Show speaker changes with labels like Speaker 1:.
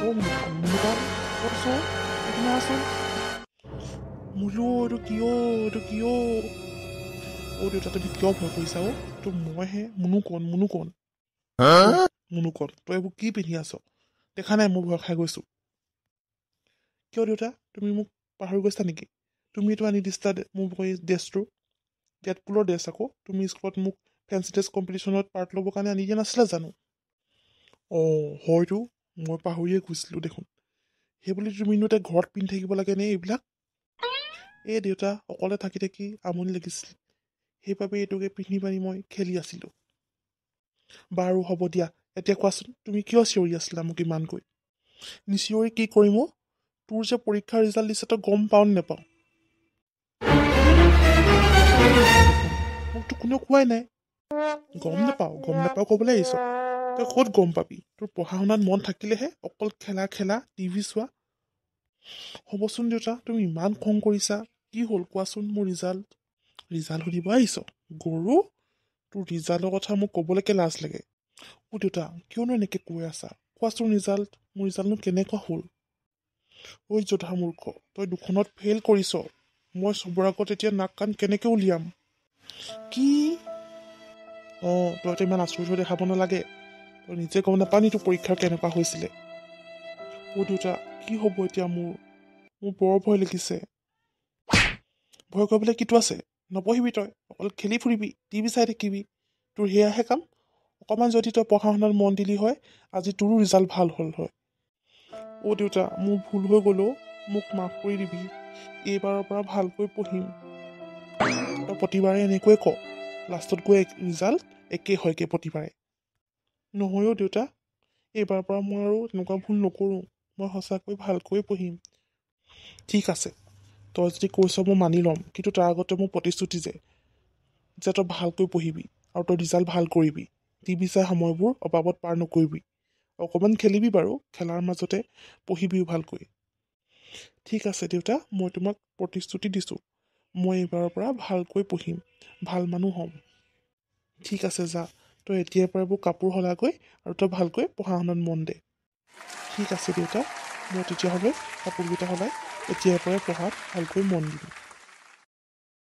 Speaker 1: মুনুকণ ক'তছো এইপিনে আছোন মুলো এইটো কিয় দেউতা তুমি কিয় ভয় কৰিছা তো মইহে মুনুকণ মুনুকণ তই এইবোৰ কি পিন্ধি আছ দেখা নাই মই ভয় খাই গৈছো কিয় দেউতা তুমি মোক পাহৰি গৈছা নেকি তুমিতো আনি দিছিলা মোৰ ড্ৰেছটো ডেডপুলৰ ড্ৰেছ আকৌ তুমি স্কুলত মোক ফেঞ্চি ড্ৰেছ কম্পিটিশ্যনত পাৰ্ট ল'বৰ কাৰণে আনি দিয়া নাছিলা জানো হয়তো মই পাহৰিয়ে গৈছিলোঁ দেখোন সেইবুলি তুমিনো এতিয়া ঘৰত পিন্ধি থাকিব লাগেনে এইবিলাক দেউতা অকলে থাকি থাকি আমনি লাগিছিল সেইবাবে এইটোকে পিন্ধি পানি মই খেলি আছিলোঁ বাৰু হ'ব দিয়া এতিয়া কোৱাচোন তুমি কিয় চিঞৰি আছিলা মোক ইমানকৈ নিচিঞৰি কি কৰিম তোৰ যে পৰীক্ষাৰ ৰিজাল্ট দিছে তই গম পাও নে নেপাওঁ মোকতো কোনেও কোৱাই নাই গম নাপাওঁ ক'বলৈ আহিছ তই ক'ত গম পাবি তোৰ পঢ়া শুনাত মন থাকিলেহে অকল খেলা টিভি চোৱা হ'বচোন দেউতা তুমি ইমান খং কৰিছা কি হ'ল কোৱাচোন মোৰ ৰিজাল্ট সুধিব আহিছ গৰু তোৰ ৰিজাল্টৰ কথা মোক ক'বলৈকে লাজ লাগে দেউতা কিয়নো এনেকৈ কৈ আছা কোৱাচোন মোৰ ৰিজাল্টনো কেনেকুৱা হ'ল ঐ যোধা মূৰ্খ তই দুখনত ফেইল কৰিছ মই চবৰ আগত এতিয়া নাক কাণ কেনেকৈ উলিয়াম কি তইতো ইমান আচৰিত হৈ দেখাব নালাগে তই নিজে গম নাপানি তোৰ পৰীক্ষা কেনেকুৱা হৈছিলে দেউতা কি হ'ব এতিয়া মোৰ বৰ ভয় লাগিছে ভয় কৰিবলৈ কিটো আছে নপঢ়িবি তই অকল খেলি ফুৰিবি টিভি চাই থাকিবি তোৰ সেয়াহে কাম অকণমান যদি তই পঢ়া শুনাত মন দিলি হয় আজি তোৰো ৰিজাল্ট ভাল হ'ল হয় দেউতা মোৰ ভুল হৈ গ'ল মোক মাফ কৰি দিবি এইবাৰৰ পৰা ভালকৈ পঢ়িম তই প্ৰতিবাৰে এনেকৈ ক লাষ্টত গৈ ৰিজাল্ট একেই হয়গৈ প্ৰতিবাৰে নহয়ও দেউতা এইবাৰৰ পৰা মই আৰু তেনেকুৱা ভুল নকৰোঁ মই সঁচাকৈ ভালকৈ পঢ়িম ঠিক আছে তই যদি কৈছ মই মানি ল'ম কিন্তু তাৰ আগতে মোৰ প্ৰতিশ্ৰুতি যে তই ভালকৈ পঢ়িবি আৰু তই ৰিজাল্ট ভাল কৰিবি টিভি চাই সময়বোৰ অবাবত পাৰ নকৰিবি অকণমান খেলিবি বাৰু খেলাৰ মাজতে পঢ়িবিও ভালকৈ ঠিক আছে দেউতা মই তোমাক প্ৰতিশ্ৰুতি দিছোঁ মই এইবাৰৰ পৰা ভালকৈ পঢ়িম ভাল মানুহ হ'ম ঠিক আছে যা তই এতিয়াৰ পৰা এইবোৰ কাপোৰ সলাগৈ আৰু তই ভালকৈ পঢ়া শুনাত মন দে ঠিক আছে দেউতা মই তেতিয়াহ'লে কাপোৰকেইটা সলাই এতিয়াৰ পৰাই পঢ়াত ভালকৈ মন দিম